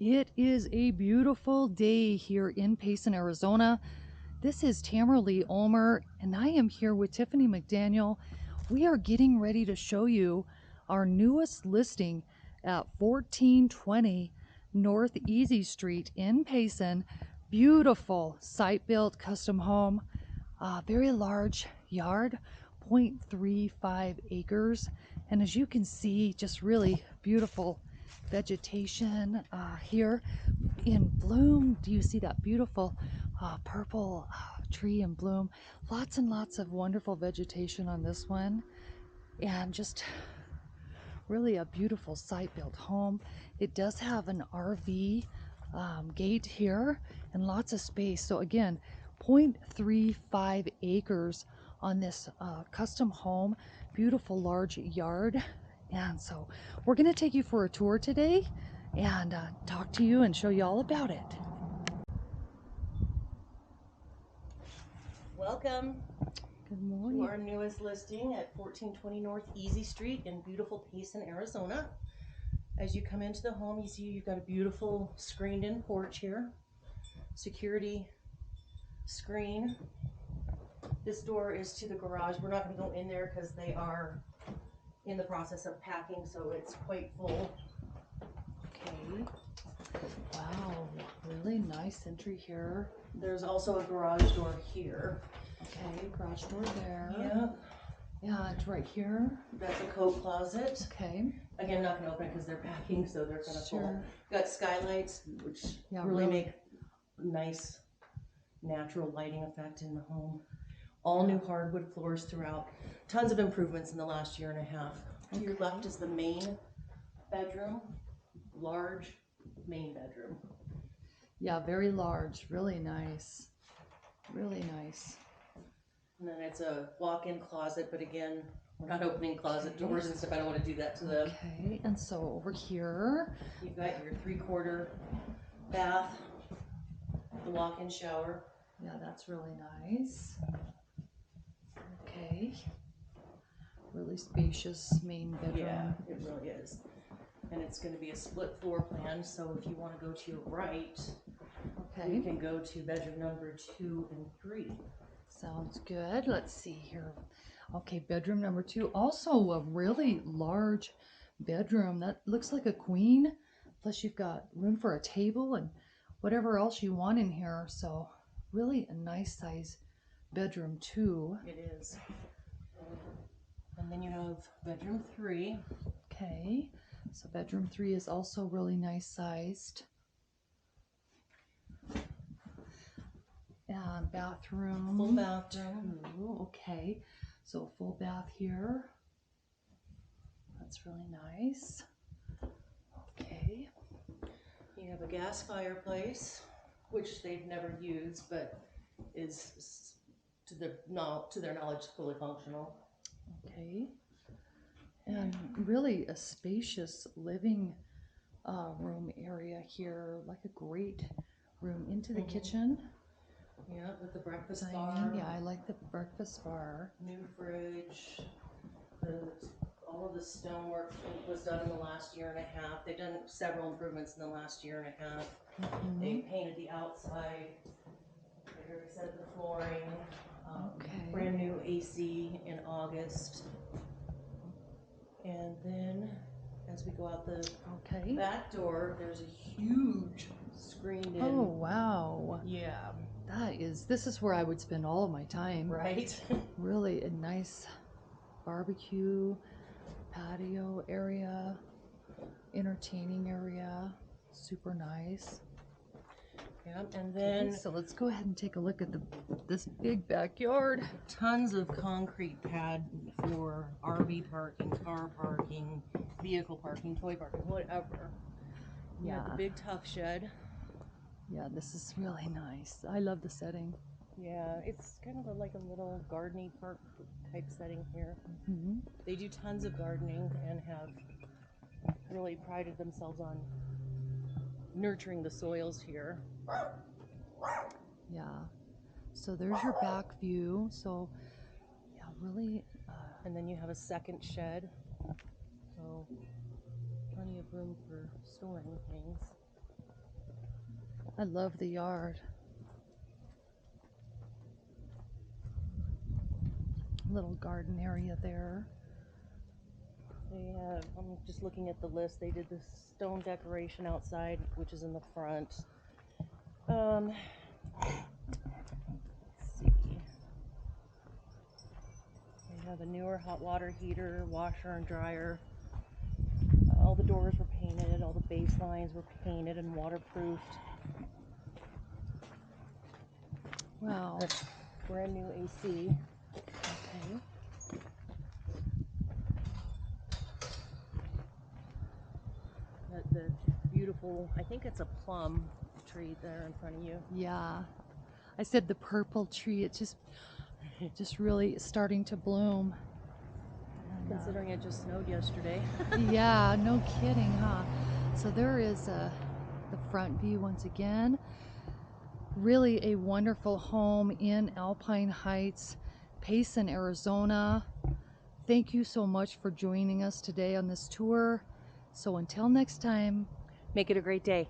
It is a beautiful day here in Payson, Arizona. This is Tamara Lee Ulmer, and I am here with Tiffany McDaniel. We are getting ready to show you our newest listing at 1420 North Easy Street in Payson. Beautiful site-built custom home, very large yard, 0.35 acres, and as you can see, just really beautiful vegetation here in bloom. Do you see that beautiful purple tree in bloom? Lots and lots of wonderful vegetation on this one, and just really a beautiful site-built home. It does have an RV gate here and lots of space. So again, 0.35 acres on this custom home, beautiful large yard. And so we're going to take you for a tour today and talk to you and show you all about it. Welcome Good morning. to our newest listing at 1420 North Easy Street in beautiful Payson, Arizona. As you come into the home, you see you've got a beautiful screened-in porch here. Security screen. This door is to the garage. We're not going to go in there because they are in the process of packing, so it's quite full. Okay. Wow, really nice entry here. There's also a garage door here. Okay, garage door there. Yeah. Yeah, it's right here. That's a coat closet. Okay. Again, not going to open it because they're packing, so they're kind of full. Got skylights, which really make a nice natural lighting effect in the home. All new hardwood floors throughout. Tons of improvements in the last year and a half. To your left is the main bedroom. Large main bedroom. Yeah, very large, really nice. Really nice. And then it's a walk-in closet, but again, we're not opening closet doors and stuff. I don't want to do that to them. Okay, and so over here, you've got your 3/4 bath, the walk-in shower. Yeah, that's really nice. Okay. Really spacious main bedroom. Yeah, it really is. And it's going to be a split floor plan, so if you want to go to your right, okay, you can go to bedroom number 2 and 3. Sounds good. Let's see here. Okay, bedroom number 2. Also a really large bedroom. That looks like a queen. Plus you've got room for a table and whatever else you want in here. So really a nice size bedroom too. It is. And then you have bedroom 3. Okay, so bedroom 3 is also really nice sized. And bathroom. Full bathroom. Ooh, okay, so full bath here. That's really nice. Okay. You have a gas fireplace, which they've never used, but is to their knowledge fully functional. Okay. And really a spacious living room area here, like a great room into the kitchen. Yeah, with the breakfast Dining. bar. Yeah, I like the breakfast bar. New fridge. All of the stonework was done in the last year and a half. They've done several improvements in the last year and a half. They painted the outside. They reset the flooring. Brand new AC in August. And then as we go out the back door, there's a huge screened in. Oh, wow. Yeah. This is where I would spend all of my time. Right. Really a nice barbecue, patio area, entertaining area, super nice. Yeah, and then so let's go ahead and take a look at this big backyard. Tons of concrete pad for RV parking, car parking, vehicle parking, toy parking, whatever. Yeah. You have the big tough shed. Yeah, this is really nice. I love the setting. Yeah, it's kind of like a little gardening park type setting here. They do tons of gardening and have really prided themselves on nurturing the soils here. Yeah, so there's your back view. So yeah, really. And then you have a second shed, so plenty of room for storing things. I love the yard. Little garden area there. They have, I'm just looking at the list, they did this stone decoration outside, which is in the front. Let's see. They have a newer hot water heater, washer and dryer. All the doors were painted, all the base lines were painted and waterproofed. Wow. That's brand new AC. Okay. The beautiful, I think it's a plum tree there in front of you. Yeah. I said the purple tree, it just really starting to bloom. And, Considering it just snowed yesterday. yeah, no kidding, huh? So there is the front view once again. Really a wonderful home in Alpine Heights, Payson, Arizona. Thank you so much for joining us today on this tour. So until next time, Make it a great day.